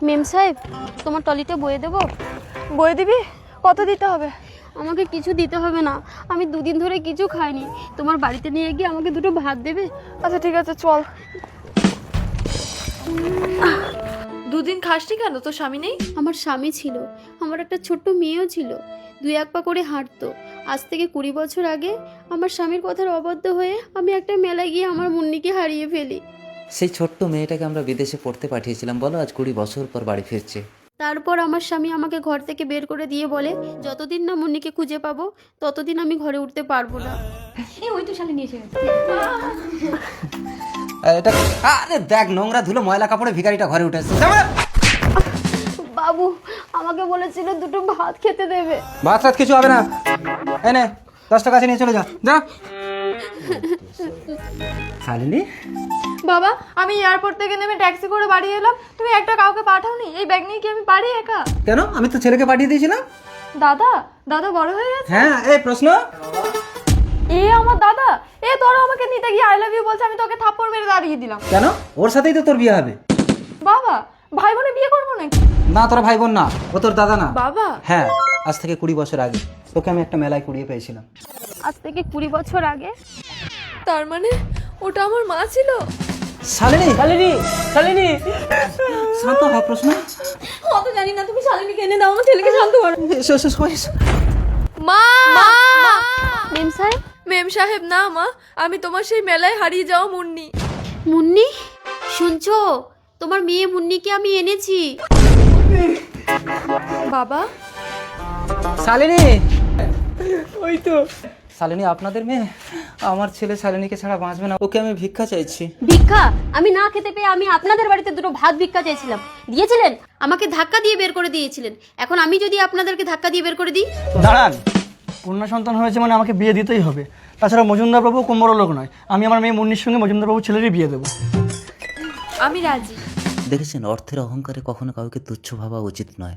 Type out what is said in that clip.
মেম সাহেব, তোমার টলিটা বয়ে দেবো? বয়ে দিবি? কত দিতে হবে? আমাকে কিছু দিতে হবে না, আমি দুদিন ধরে কিছু খাইনি। তোমার বাড়িতে নিয়ে গিয়ে আমাকে দুটো ভাত দেবে? আচ্ছা ঠিক আছে, চল। দুদিন খাসনি কেন? তোর স্বামী নেই? আমার স্বামী ছিল, আমার একটা ছোট্ট মেয়েও ছিল, 2-1 পা করে হাঁটতো। আজ থেকে 20 বছর আগে আমার স্বামীর কথার অবাধ্য হয়ে আমি একটা মেলায় গিয়ে আমার মুন্নিকে হারিয়ে ফেলি। সেই ছোট্ট মেয়েটাকে আমরা বিদেশে পড়তে পাঠিয়েছিলাম, বলো আজ 20 বছর পর বাড়ি ফিরছে। তারপর আমার স্বামী আমাকে ঘর থেকে বের করে দিয়ে বলে, যতদিন না মুন্নিকে খুঁজে পাবো ততদিন আমি ঘরে উঠতে পারবো না। ওই তো শালে নিয়ে এসে গেছে। এটা আরে দেখ, নোংরা ধুলো ময়লা কাপড়ে ভিখারিটা ঘরে উঠেছে। বাবু আমাকে বলেছিল দুটো ভাত খেতে দেবে। ভাত রাত কিছু হবে না, এনে 10 টাকা আছে, নিয়ে চলে যা যা। শালিনী, বাবা, আমি এয়ারপোর্ট থেকে নেমে ট্যাক্সি করে বাড়ি এলাম, তুমি একটা কাউকে পাঠাওনি? এই ব্যাগ নিয়ে কি আমি পারি একা? কেন? আমি তো ছেলেকে পাঠিয়ে দিয়েছিলাম। দাদা? দাদা বড় হয়ে গেছে? হ্যাঁ, এই প্রশ্ন। এ আমার দাদা? এ তোরা আমাকে নিতে গিয়ে আই লাভ ইউ বলছে, আমি তোকে থাপ্পড় মেরে দাঁড়িয়ে দিলাম। কেন? ওর সাথেই তো তোর বিয়ে হবে। বাবা, ভাই বোনে বিয়ে করবো নাকি? না, তোরা ভাই বোন না, ও তোর দাদা না। বাবা, হ্যাঁ, আজ থেকে 20 বছর আগে তোকে আমি একটা মেলায় কুড়িয়ে পেয়েছিলাম। আজ থেকে 20 বছর আগে? তার মানে ওটা আমার মা ছিল? শালিনী, শালিনী, শালিনী, শান্ত হ। প্রশ্ন অত জানি না, তুমি শালিনীকে এনে দাও, আমার ছেলেকে শান্ত করো। এসো এসো সবাই এসো। মা! মেম সাহেব? মেম সাহেব না মা, আমি তোমার সেই মেলায় হারিয়ে যাওয়া মুন্নি। মুন্নি, শুনছো? তোমার মেয়ে মুন্নিকে আমি এনেছি। বাবা, শালিনী, ওই তো শালিনী আপনাদের মেয়ে। আমার ছেলে শালিনীকে ছাড়া বাঁচবে না, ওকে আমি ভিক্ষা চাইছি। ভিক্ষা? আমি না খেতে পেয়ে আমি আপনাদের বাড়িতে দুটো ভাত ভিক্ষা চেয়েছিলাম, দিয়েছিলেন? আমাকে ধাক্কা দিয়ে বের করে দিয়েছিলেন। এখন আমি যদি আপনাদেরকে ধাক্কা দিয়ে বের করে দিই? দাঁড়ান, কন্যা সন্তান হয়েছে মানে আমাকে বিয়ে দিতেই হবে। তাছাড়া মজুমদার বাবু কোন বড় লোক নয়, আমি আমার মেয়ে মুন্নির সঙ্গে মজুমদার বাবু ছেলেরই বিয়ে দেবো। আমি রাজি। দেখেছেন, অর্থের অহংকারে কখনো কাউকে তুচ্ছ ভাবা উচিত নয়।